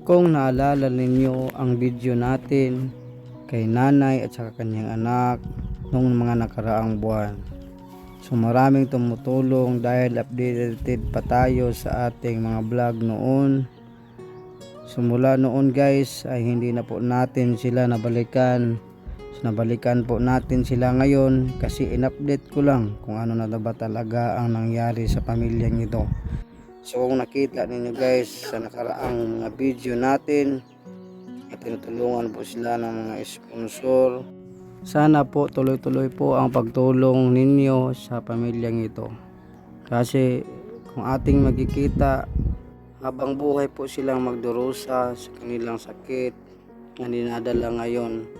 Kung naalala ninyo ang video natin kay nanay at saka kanyang anak nung mga nakaraang buwan. So maraming tumutulong dahil updated pa tayo sa ating mga vlog noon. So mula noon guys ay hindi na po natin sila nabalikan. So nabalikan po natin sila ngayon kasi in-update ko lang kung ano na ba talaga ang nangyari sa pamilyang ito. So kung nakita ninyo guys sa nakaraang mga video natin at tinutulungan po sila ng mga sponsor. Sana po tuloy-tuloy po ang pagtulong ninyo sa pamilyang ito. Kasi kung ating magkikita habang buhay po silang magdurusa sa kanilang sakit na dinadala ngayon.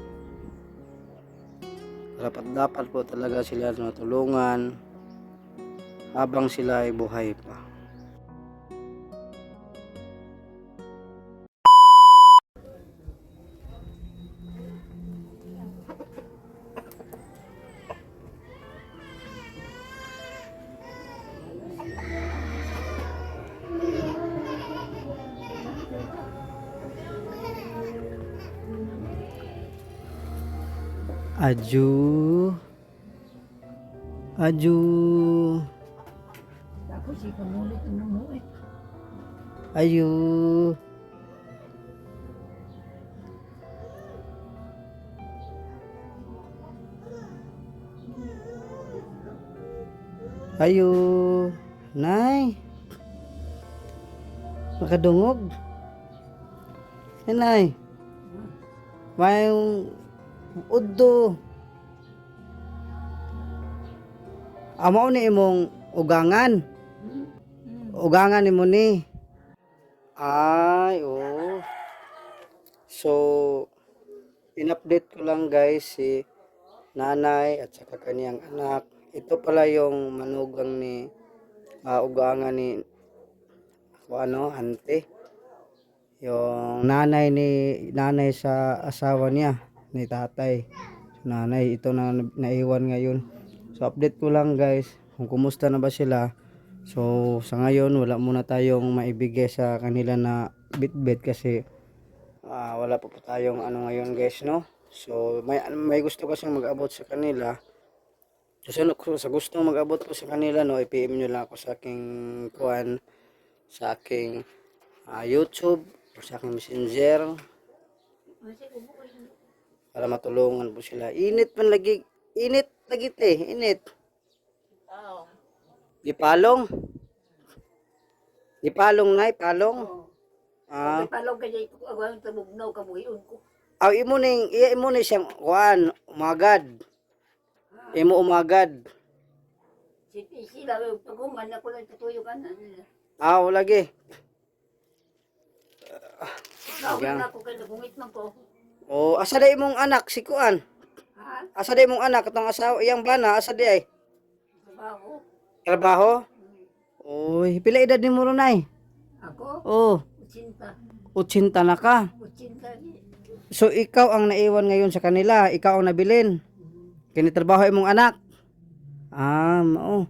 Dapat po talaga sila matulungan habang sila ay buhay pa. Aju. Tapos ikamulit ang namuit. Ayu. Ayu. Nay. Makadungog. Nay. Mayong uddo. Amo ni imong ugangan. Ugangan nimo ni. Ay, oh. So, in-update ko lang guys si nanay at saka kaniyang anak. Ito pala yung manugang ni ugangan ni ante. Yung nanay sa asawa niya ni tatay. Nanay ito na naiwan ngayon. So update ko lang guys kung kumusta na ba sila. So sa ngayon wala muna tayong maibigay sa kanila na bitbit kasi wala pa po tayong ano ngayon guys, no. So may gusto kasi mag-abot sa kanila. So sa gusto mag-abot ko sa kanila, no, i-PM nyo lang ako sa aking sa aking YouTube o sa aking Messenger para matulungan po sila. Init lagi init. Ipalong na ipalong. Palong kaya ito ang tabugnaw kabuhiyon ko. Imo ni siyang umagad. Imo umagad. Sila paguman ako lang tutuyo ka na nila. Lagi. Gawin ako kaya nagungit man ko. Asa day imong anak si Kuan? Ha? Asa day imong anak katong asawa iyang bana asa day ay? Trabaho. Trabaho? Oy, pila edad ni mo runay? Ako? 80. 80 na ka. 80. So ikaw ang naiwan ngayon sa kanila, ikaw ang nabilin. Kinitrabaho imong anak. Mao.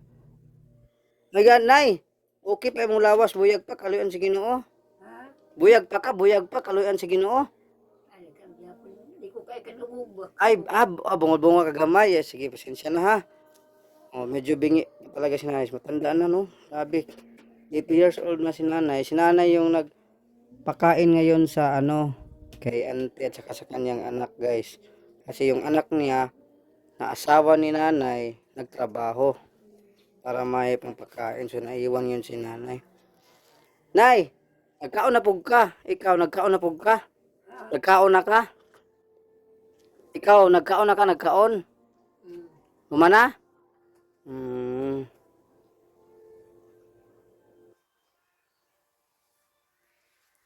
Ngayon nay, okay pa imong lawas buyag pa kaluyan sa Ginoo. Ha? Buyag pa kaluyan sa Ginoo. Ay, di ko kaya kanugog. Ay, bungol-bungol kagamay. Sige, pasensya na ha. Medyo bingi talaga si nanay. Matanda na, no? Sabi, 80 years old na si nanay. Si nanay yung nagpakain ngayon sa kay auntie at saka sa kanyang anak, guys. Kasi yung anak niya, na asawa ni nanay, nagtrabaho para may pangpakain. So, naiwan yun si nanay. Nay, nagkaon na pug ka. Ikaw, nagkaon na pug ka. Nagkaon na ka. Ikaw, nagkaon na ka, nagkaon. Lumana?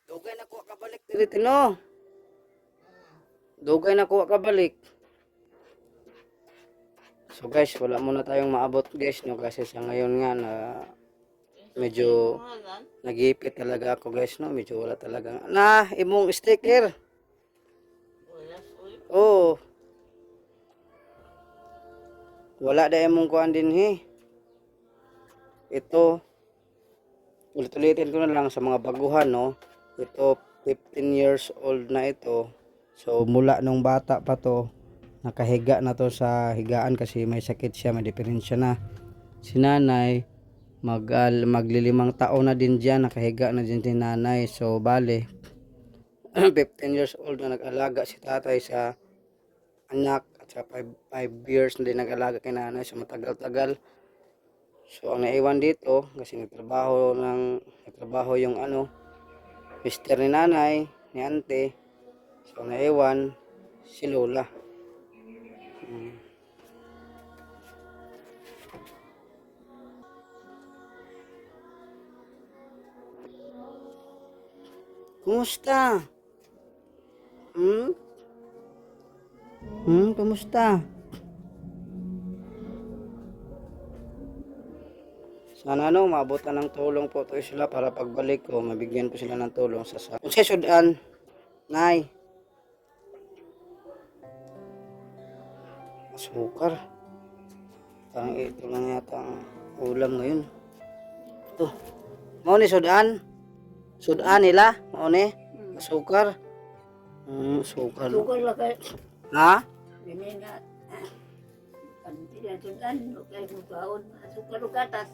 Dugay na ko kabalik diri no. Dugay na ko kabalik. So guys, wala muna tayong maabot guys, no, kasi sa ngayon nga na medyo nagipit talaga ako guys, no, medyo wala talaga na imong sticker. Wala da imong kuan din ito ulit-ulitin ko na lang sa mga baguhan, no. Ito 15 years old na ito. So mula nung bata pa to, nakahiga na to sa higaan kasi may sakit siya, may diferensya na. Si nanay, maglilimang taon na din dyan, nakahiga na din si nanay. So bale, 15 years old na nag-alaga si tatay sa anak at sa 5 years na din nag-alaga kay nanay. So matagal-tagal. So ang naiwan dito kasi nagtrabaho yung mister ni nanay, ni ante. So naiwan si lola. Kumusta? Kumusta? Sana maabutan ng tulong po to sila para pagbalik ko, mabigyan po sila ng tulong sa kung sa sudan, nay. Asukar. Parang ito lang yata ang ulam ngayon. Ito. Mau ni sudan? Sudan nila? Mau ni? Asukar? Asukar. Sukar lang kayo. Ha? Ganyan nga. Kanti na sundan. Kaya kung taon. Sukar o gatas.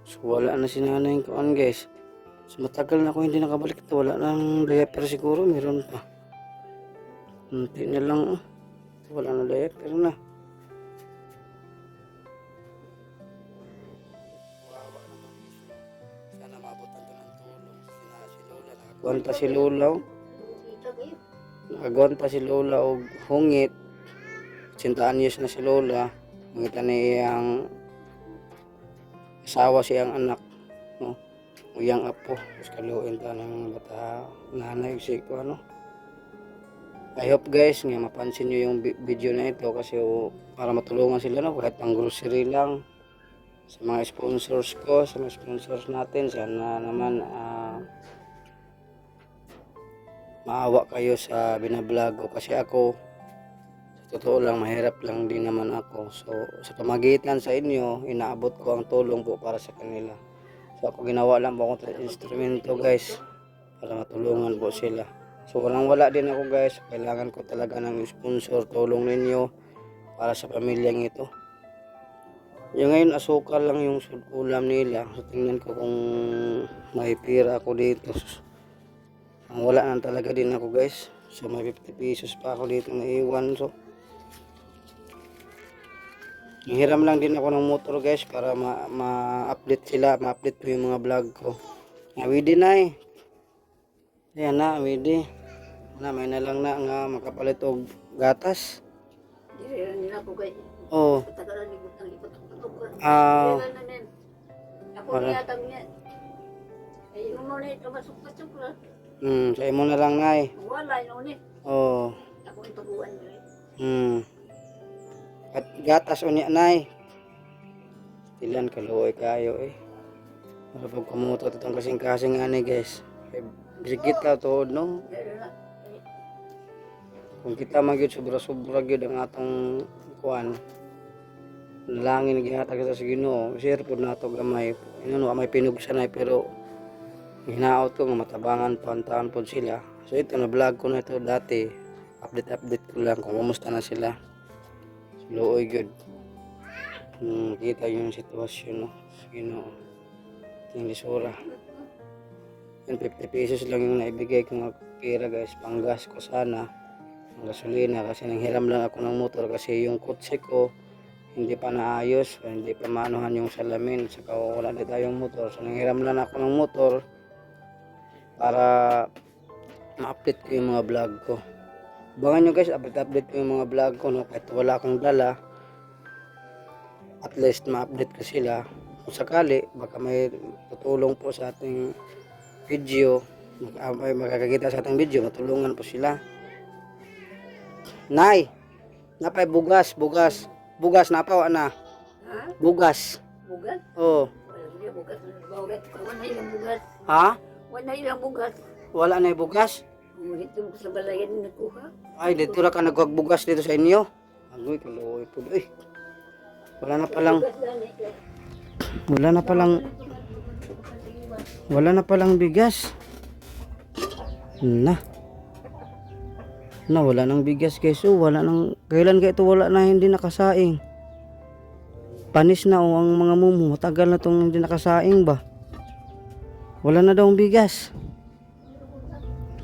So wala na si nanay koon guys. So matagal na ako hindi nakabalik ito. Wala nang diaper siguro. Meron pa. Hindi na lang. Wala na diaper na. Sana maabutan to ng tulong. Si Lola. Nakagwanta si Lola. Ito kayo. Nakagwanta si Lola og hungit. 80 anyos na si Lola. Ngita niya ang asawa siyang anak, no? Uyang apo, tapos kaluin ta ng bata nanay si I hope guys nga mapansin niyo yung video na ito kasi para matulungan sila kahit pang grocery lang. Sa mga sponsors ko, sa mga sponsors natin, sana naman maawa kayo sa binablog ko kasi ako totoo lang, mahirap lang din naman ako. So, sa pamagitan sa inyo, inaabot ko ang tulong po para sa kanila. So, ako ginawa lang po akong instrumento guys, para matulungan po sila. So, wala din ako guys. Kailangan ko talaga ng sponsor, tulong ninyo para sa pamilyang ito. Yung ngayon, asukal lang yung ulam nila. So, tingnan ko kung may pira ako dito. Wala na talaga din ako guys. So, may 50 pesos pa ako dito na iwan. So, hiram lang din ako ng motor guys para ma-update sila, ma-update ko yung mga vlog ko. Awidi na eh. Ayan na, awidi. May na lang na nga makapalit og gatas. Hindi rin nila po kayo. Oo. Patagalan ni Butang ipot-putok. Ako niyatang niya. Ay, mo na ito masuk-pasok lang. Sa imo na lang nay. Wala yun eh. Oo. Ako yung taguan nyo eh. At gatas unya nay. Stilan kaluoy kayo eh. Para pag kumutot itong kasing-kasing ani guys. Bisikit ka to no. Kung kita magyud sobra-sobra gyud ang atong kuan. Nalangin gihatag kita sa Ginoo. Share pud nato gamay. May pinugsanay pero hinaot ko nga matabangan pantaan pod sila. So ito na vlog ko na ito dati. Update ko lang kung kumusta na sila. Luoy good. Kita yung sitwasyon no. Ginoo. Yung lisura. Yung 50 pesos lang yung naibigay kong pera guys. Panggas ko sana. Ang gasolina kasi nanghiram lang ako ng motor kasi yung kotse ko hindi pa naayos. Hindi pa maanuhan yung salamin. Saka wala din tayong motor. So nanghiram lang ako ng motor para ma-update ko yung mga vlog ko. Abangan nyo guys, update ko yung mga vlog ko no? Kahit wala akong dala, at least ma-update ko sila. Kung sakali, baka may tutulong po sa ating video, may makakakita sa ating video, matulungan po sila. Nay, napay bugas napawa na. Ha? Bugas. Bugat? Oo. Wala bugat. Wala ilang bugat. Ha? Wala ilang bugat. Wala na yung bugas? Dito sa balayan nagkuha. Ay, dito na ka nagwagbugas dito sa inyo. Agoy, kaluoy po. Uy, wala na palang Wala na palang bigas. Na. Wala nang bigas guys. Oh, wala nang, kailan kaya ito wala na hindi nakasaing? Panis na oh, ang mga mumu. Matagal na itong hindi nakasaing ba? Wala na daw ang bigas.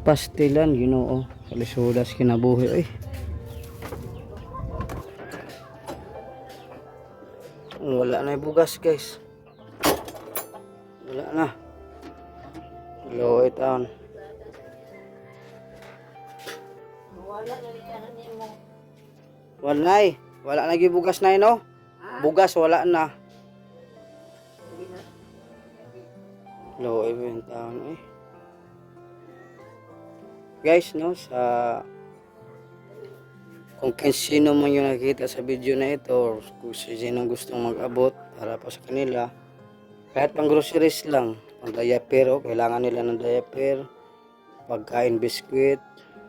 Pastilan, Ginoo. Kalisudas kinabuhi. Ay. Wala na yung bugas guys. Wala na. Low town. Wala na rin yan mo. Wala na. Wala na yung bugas na no? Bugas wala na. Hindi na. Low town eh. Guys, no, kung sino man yung nakikita sa video na ito or kung sino gustong mag-abot para po sa kanila, kahit pang groceries lang, pang diaper, kailangan nila ng diaper, pagkain, biskwit,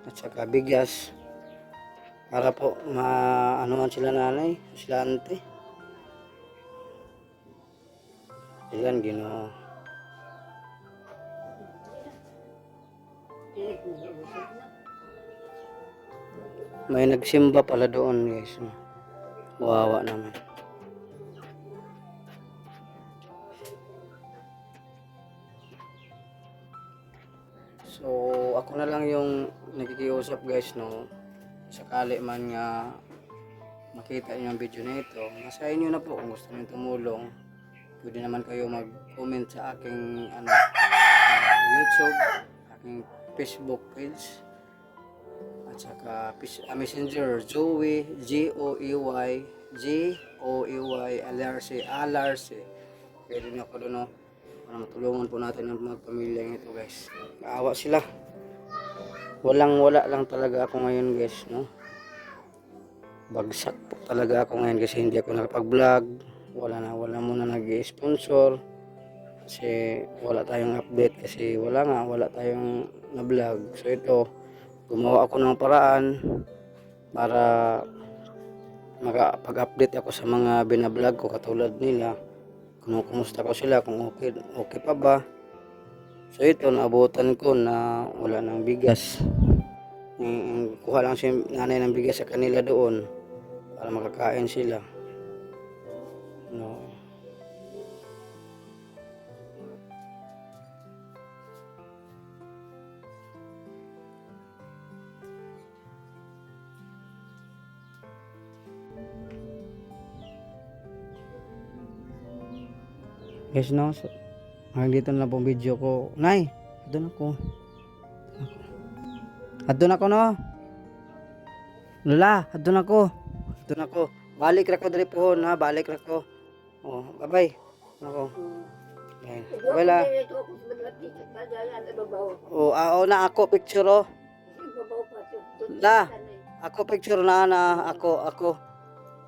at saka bigas, para po maanuhan sila nanay, sila ante. Ilan Ginoo. May nagsimba pala doon guys. Wawa naman. So ako na lang yung nakikiusap guys, no. Sakali man nga makita niyo ang video na ito, nasa inyo na po kung gusto niyo tumulong. Pwede naman kayo mag-comment sa aking YouTube, aking Facebook page. At saka Messenger Joey Joey Alarce. Pwede nyo ako doon, no, para matulungan po natin ang mga pamilya ito guys. Kaawa sila. Wala lang talaga ako ngayon guys, no. Bagsak po talaga ako ngayon kasi hindi ako nakapag-vlog. Wala muna nag-sponsor kasi wala tayong update kasi wala tayong na-vlog. So ito, gumawa ako ng paraan para makapag-update ako sa mga binablog ko katulad nila, kung kumusta ko sila, kung okay pa ba. So ito, naabutan ko na wala ng bigas. Kuha lang si nanay ng bigas sa kanila doon para makakain sila, no. Guys, no, so, hanggang dito na lang pong video ko. Nay, doon ako. Doon ako, no. Lola, doon ako. Balik ra ko diri pohon, ha, balik ra ko. Oh, bye-bye. Ako. Ayan. Wala. Oh, na ako picture, oh. La, ako picture na ako.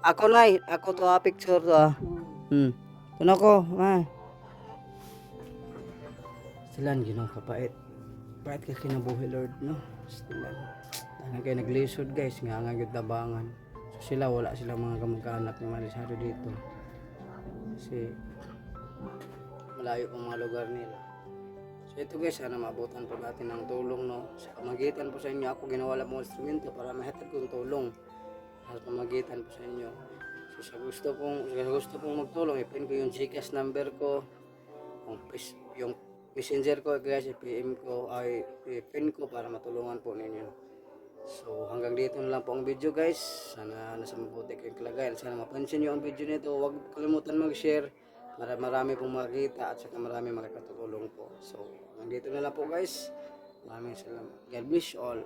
Ako nay, ako to picture to. Tuno ko, Silan Ginoo kapait. Pait ka kinabuhi Lord, no. Silan. Tanang kay naglisod guys, nga gyud tabangan. So sila wala silang mga kamag-anak na malisado dito. Kasi malayo ang mga lugar nila. So ito guys, sana maabutan po natin ng tulong, no. Sa pamagitan po sa inyo, ako ginawa lang mo instrumento para mahatid kong tulong. Sa pamagitan po sa inyo. So sa gusto pong magtulong, i-pin ko yung GCash number ko, yung messenger ko guys, i-PM ko, ay i-pin ko para matulungan po ninyo. So hanggang dito na lang po ang video guys. Sana nasa mabuti kayong kalagayan. Sana mapansin nyo ang video nito. Huwag kalimutan mag-share para marami pong makita at saka marami makakatulong po. So hanggang dito na lang po guys. Maraming salamat. God bless all.